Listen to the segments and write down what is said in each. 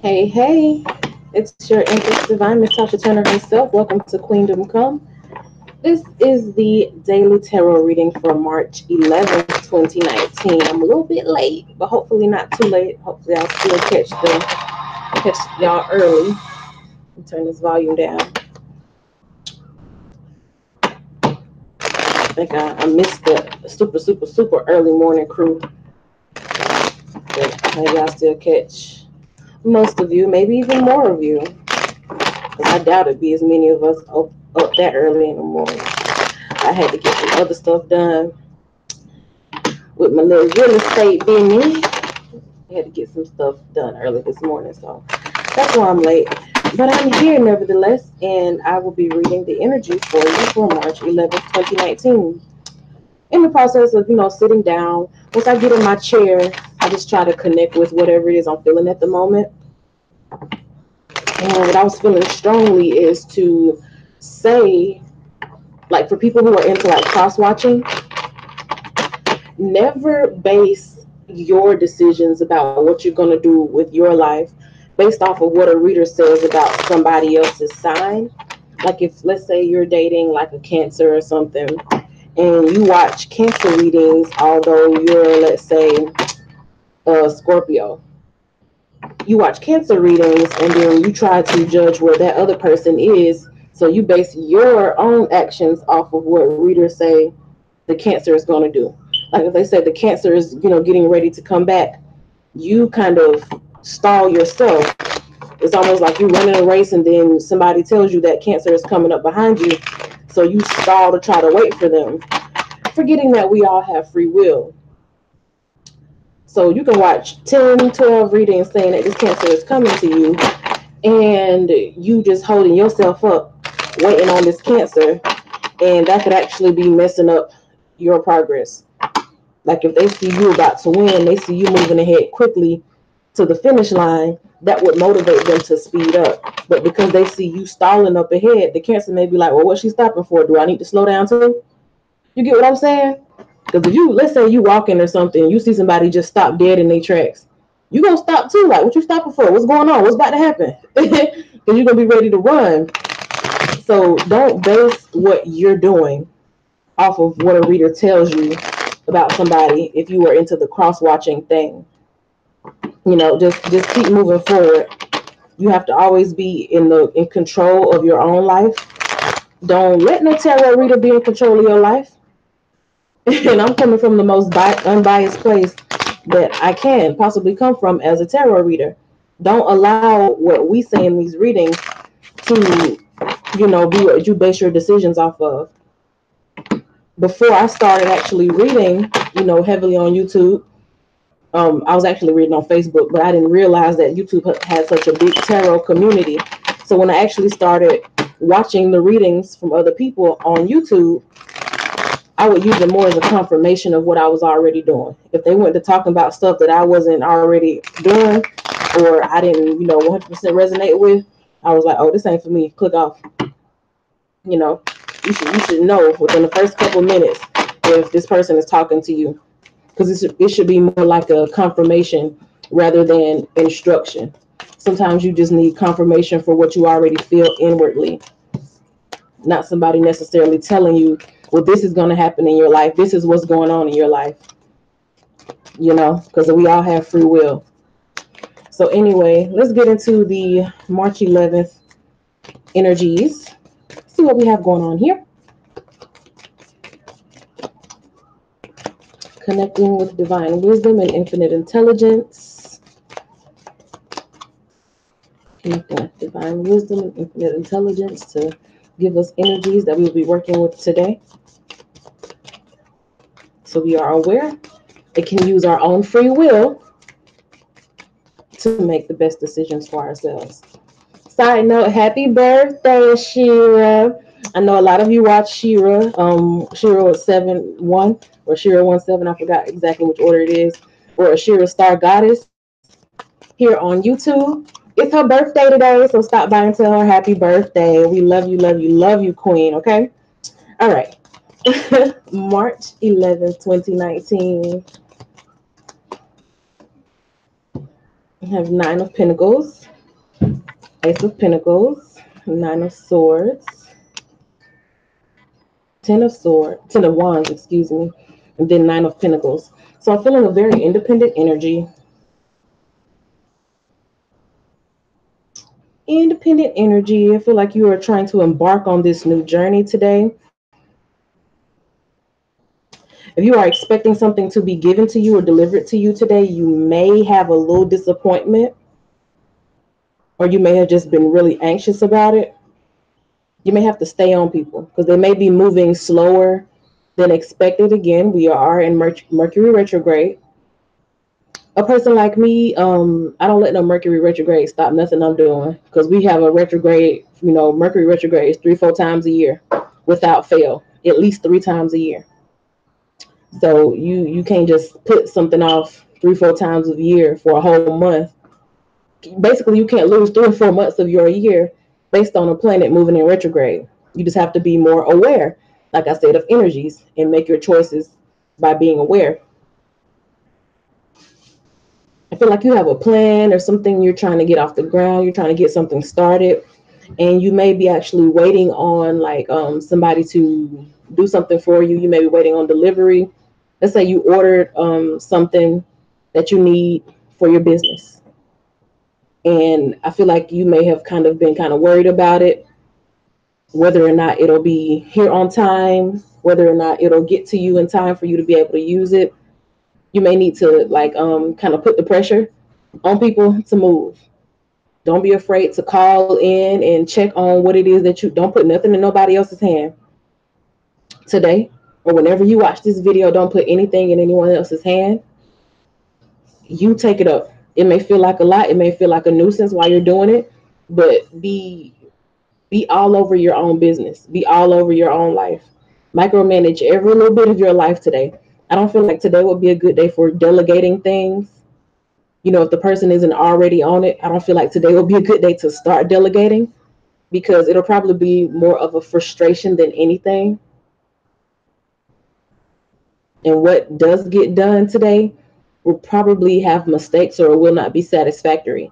Hey, hey, it's your Empress Divine Miss Tasha Turner herself. Welcome to Queendom Come. This is the daily tarot reading for March 11th, 2019. I'm a little bit late, but hopefully not too late. Hopefully I'll still catch y'all early. Turn this volume down. I think I missed the super early morning crew, but y'all still catch most of you, maybe even more of you. Because I doubt it'd be as many of us up that early in the morning. I had to get some other stuff done with my little real estate business. I had to get some stuff done early this morning, so that's why I'm late. But I'm here nevertheless, and I will be reading the energy for you for March 11th, 2019. In the process of, sitting down, once I get in my chair, I just try to connect with whatever it is I'm feeling at the moment. And what I was feeling strongly is to say, like, for people who are into like cross watching, never base your decisions about what you're going to do with your life based off of what a reader says about somebody else's sign. Like, if let's say you're dating like a Cancer or something, and you watch Cancer readings, although you're, let's say, a Scorpio, you watch Cancer readings and then you try to judge where that other person is. So you base your own actions off of what readers say the Cancer is going to do. Like if they say the Cancer is, getting ready to come back, you kind of stall yourself. It's almost like you running a race and then somebody tells you that Cancer is coming up behind you. So you stall to try to wait for them, forgetting that we all have free will. So you can watch 10, 12 readings saying that this Cancer is coming to you, and you just holding yourself up, waiting on this Cancer, and that could actually be messing up your progress. Like if they see you about to win, they see you moving ahead quickly to the finish line, that would motivate them to speed up. But because they see you stalling up ahead, the Cancer may be like, well, what's she stopping for? Do I need to slow down too? You get what I'm saying? Because if you, let's say you walking or something, you see somebody just stop dead in their tracks, you gonna stop too. Like, what you stopping for? What's going on? What's about to happen? Because you're gonna be ready to run. So don't base what you're doing off of what a reader tells you about somebody if you are into the cross watching thing. Just keep moving forward. You have to always be in control of your own life. Don't let no tarot reader be in control of your life. And I'm coming from the most unbiased place that I can possibly come from as a tarot reader. Don't allow what we say in these readings to, be what you base your decisions off of. Before I started actually reading, heavily on YouTube, I was actually reading on Facebook, but I didn't realize that YouTube had such a big tarot community. So when I actually started watching the readings from other people on YouTube, I would use it more as a confirmation of what I was already doing. If they went to talking about stuff that I wasn't already doing, or I didn't, 100% resonate with, I was like, oh, this ain't for me. Click off. You know, you should know within the first couple minutes if this person is talking to you, because it should be more like a confirmation rather than instruction. Sometimes you just need confirmation for what you already feel inwardly, not somebody necessarily telling you, well, this is going to happen in your life. This is what's going on in your life, because we all have free will. So anyway, let's get into the March 11th energies. See what we have going on here. Connecting with divine wisdom and infinite intelligence. Connecting with divine wisdom and infinite intelligence to give us energies that we will be working with today. So we are aware it can use our own free will to make the best decisions for ourselves. Side note, happy birthday, Shira. I know a lot of you watch Shira. Shira 7-1 or Shira 17. I forgot exactly which order it is. Or Shira Star Goddess here on YouTube. It's her birthday today, so stop by and tell her happy birthday. We love you, Queen, okay? All right. March 11th, 2019. We have 9 of Pentacles. Ace of Pentacles, Nine of Swords, Ten of Wands, excuse me, and then Nine of Pentacles. So I'm feeling a very independent energy. Independent energy. I feel like you are trying to embark on this new journey today. If you are expecting something to be given to you or delivered to you today, you may have a little disappointment, or you may have just been really anxious about it. You may have to stay on people because they may be moving slower than expected. Again, we are in Mercury retrograde. A person like me, I don't let no Mercury retrograde stop nothing I'm doing because we have a retrograde. Mercury retrograde is 3-4 times a year, without fail, at least 3 times a year. So you can't just put something off 3-4 times a year for a whole month. Basically, you can't lose 3 or 4 months of your year based on a planet moving in retrograde. You just have to be more aware, like I said, of energies and make your choices by being aware. I feel like you have a plan or something you're trying to get off the ground. You're trying to get something started, and you may be actually waiting on like somebody to do something for you. You may be waiting on delivery. Let's say you ordered something that you need for your business, and I feel like you may have kind of been kind of worried about it, whether or not it'll be here on time, whether or not it'll get to you in time for you to be able to use it. You may need to like kind of put the pressure on people to move. Don't be afraid to call in and check on what it is that you don't put nothing in nobody else's hand today, or whenever you watch this video. Don't put anything in anyone else's hand. You take it up. It may feel like a lot, it may feel like a nuisance while you're doing it, but be all over your own business, be all over your own life. Micromanage every little bit of your life today. I don't feel like today would be a good day for delegating things. If the person isn't already on it, I don't feel like today will be a good day to start delegating, because it'll probably be more of a frustration than anything. And what does get done today will probably have mistakes or will not be satisfactory.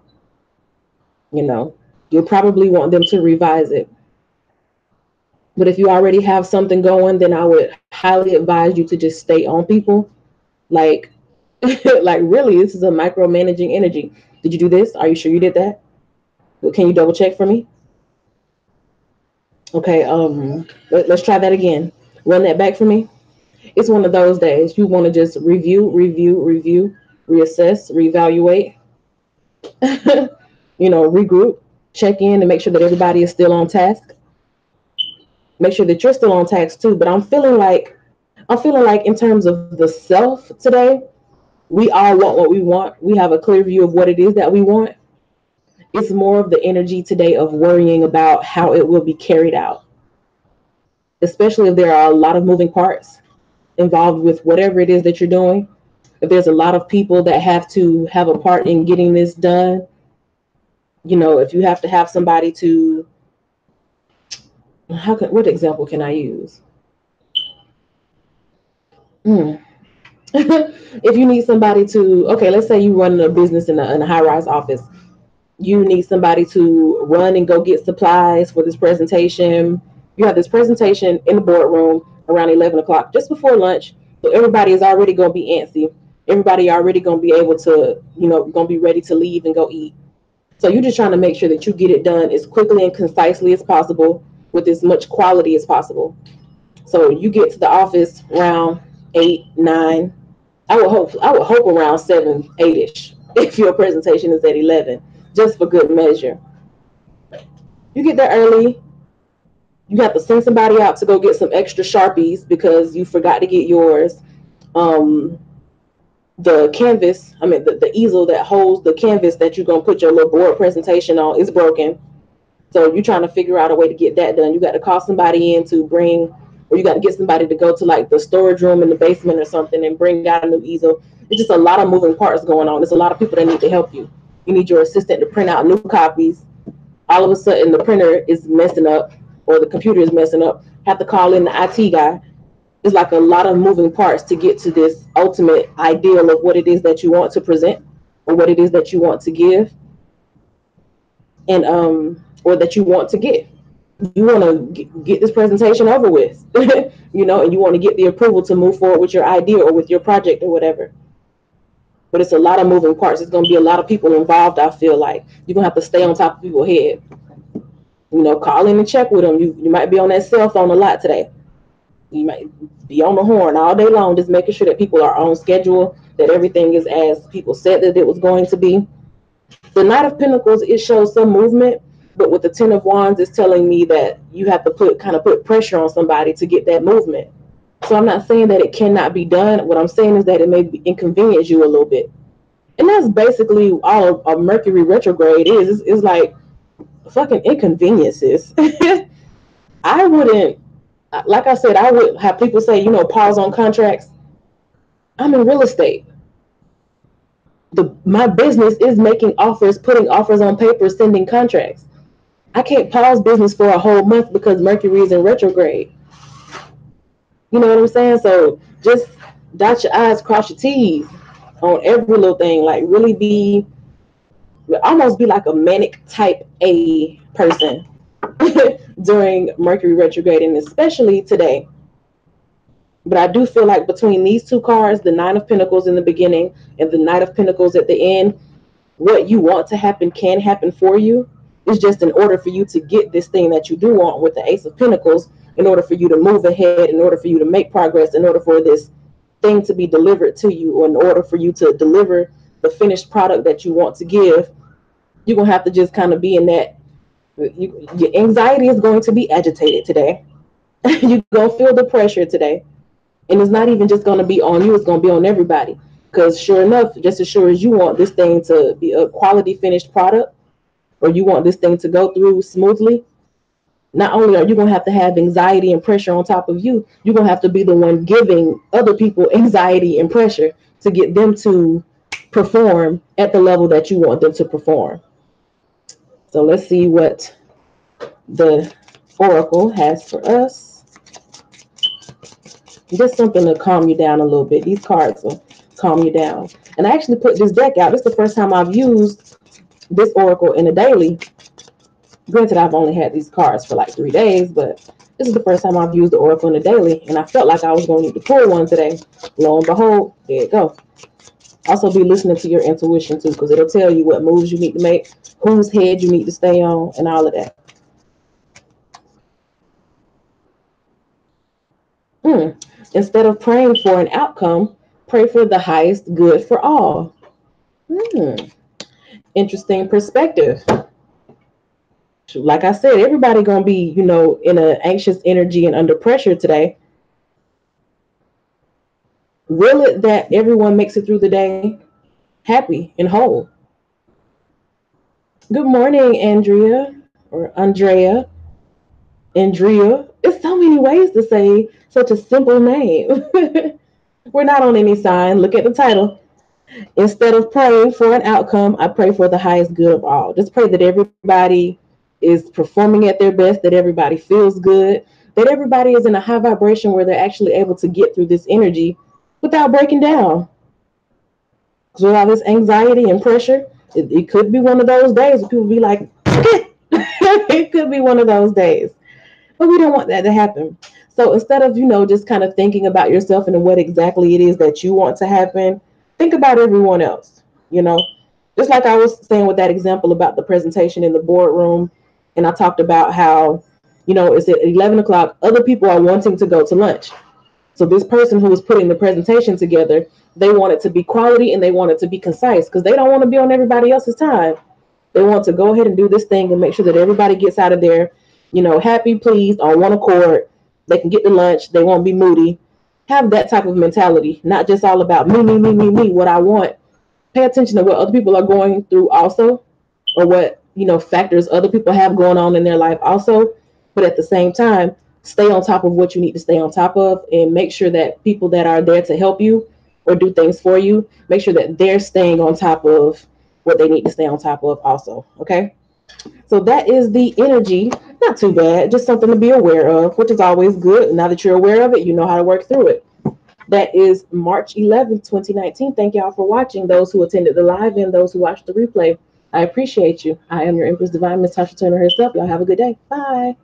You know, you'll probably want them to revise it. But if you already have something going, then I would highly advise you to just stay on people. Like, like really, this is a micromanaging energy. Did you do this? Are you sure you did that? Well, can you double check for me? Okay, let's try that again. Run that back for me. It's one of those days you want to just review, reassess, reevaluate, regroup, check in, and make sure that everybody is still on task. Make sure that you're still on task too. But I'm feeling like in terms of the self today, we all want what we want. We have a clear view of what it is that we want. It's more of the energy today of worrying about how it will be carried out, especially if there are a lot of moving parts involved with whatever it is that you're doing. If there's a lot of people that have to have a part in getting this done, if you have to have somebody to, what example can I use? Hmm. If you need somebody to, okay, let's say you run a business in a high-rise office. You need somebody to run and go get supplies for this presentation. You have this presentation in the boardroom around 11 o'clock, just before lunch. So everybody is already going to be antsy. Everybody already going to be able to, going to be ready to leave and go eat. So you're just trying to make sure that you get it done as quickly and concisely as possible with as much quality as possible. So you get to the office around 8, 9. I would hope around 7, 8ish if your presentation is at 11, just for good measure. You get there early. You have to send somebody out to go get some extra Sharpies because you forgot to get yours. Um, the canvas, the easel that holds the canvas that you're going to put your little board presentation on is broken. So you're trying to figure out a way to get that done. You got to call somebody in to bring, or you got to get somebody to go to like the storage room in the basement or something and bring out a new easel. It's just a lot of moving parts going on. There's a lot of people that need to help you. You need your assistant to print out new copies. All of a sudden, the printer is messing up or the computer is messing up. Have to call in the IT guy. It's like a lot of moving parts to get to this ultimate ideal of what it is that you want to present or what it is that you want to give. and or that you want to get. You want to get this presentation over with, you know, and you want to get the approval to move forward with your idea or with your project or whatever. But it's a lot of moving parts. It's going to be a lot of people involved. I feel like you're going to have to stay on top of people's head. You know, call in and check with them. You might be on that cell phone a lot today. You might be on the horn all day long, just making sure that people are on schedule, that everything is as people said that it was going to be. The Knight of Pentacles, it shows some movement, but with the Ten of Wands, it's telling me that you have to put pressure on somebody to get that movement. So I'm not saying that it cannot be done. What I'm saying is that it may inconvenience you a little bit. And that's basically all a Mercury retrograde is. It's like fucking inconveniences. I wouldn't, like I said, I would have people say, you know, pause on contracts. I'm in real estate. My business is making offers, putting offers on paper, sending contracts. I can't pause business for a whole month because Mercury is in retrograde. You know what I'm saying? So just dot your I's, cross your T's on every little thing. Like really be, almost be like a manic type A person during Mercury retrograde, and especially today. But I do feel like between these two cards, the Nine of Pentacles in the beginning and the Knight of Pentacles at the end, what you want to happen can happen for you. It's just in order for you to get this thing that you do want with the Ace of Pentacles, in order for you to move ahead, in order for you to make progress, in order for this thing to be delivered to you, or in order for you to deliver the finished product that you want to give, you're going to have to just kind of be in that. Your anxiety is going to be agitated today. You're going to feel the pressure today. And it's not even just going to be on you, it's going to be on everybody. Because sure enough, just as sure as you want this thing to be a quality finished product, or you want this thing to go through smoothly, not only are you going to have anxiety and pressure on top of you, you're going to have to be the one giving other people anxiety and pressure to get them to perform at the level that you want them to perform. So let's see what the Oracle has for us. Just something to calm you down a little bit. These cards will calm you down. And I actually put this deck out. This is the first time I've used this Oracle in a daily. Granted, I've only had these cards for like 3 days, but this is the first time I've used the Oracle in a daily, and I felt like I was going to need to pull one today. Lo and behold, there you go. Also be listening to your intuition too, because it'll tell you what moves you need to make, whose head you need to stay on, and all of that. Instead of praying for an outcome, pray for the highest good for all. Interesting perspective. Like I said, everybody gonna be, you know, in an anxious energy and under pressure today. Will it that everyone makes it through the day happy and whole? Good morning, Andrea or Andrea. It's so many ways to say such a simple name. We're not on any sign. Look at the title. Instead of praying for an outcome, I pray for the highest good of all. Just pray that everybody is performing at their best, that everybody feels good, that everybody is in a high vibration where they're actually able to get through this energy without breaking down. Because with all this anxiety and pressure, it could be one of those days where people be like, it could be one of those days. But we don't want that to happen. So instead of, you know, just kind of thinking about yourself and what exactly it is that you want to happen, think about everyone else, you know. Just like I was saying with that example about the presentation in the boardroom, and I talked about how, you know, it's at 11 o'clock, other people are wanting to go to lunch. So this person who was putting the presentation together, they want it to be quality and they want it to be concise because they don't want to be on everybody else's time. They want to go ahead and do this thing and make sure that everybody gets out of there, you know, happy, pleased, on one accord. They can get to lunch. They won't be moody. Have that type of mentality, not just all about me, what I want. Pay attention to what other people are going through also, or what, you know, factors other people have going on in their life also. But at the same time, stay on top of what you need to stay on top of, and make sure that people that are there to help you or do things for you, make sure that they're staying on top of what they need to stay on top of also. Okay. So that is the energy. Not too bad, just something to be aware of, which is always good. Now that you're aware of it, you know how to work through it. That is March 11th, 2019. Thank y'all for watching, those who attended the live and those who watched the replay. I appreciate you. I am your Empress Divine, Miss Tasha Turner herself. Y'all have a good day. Bye.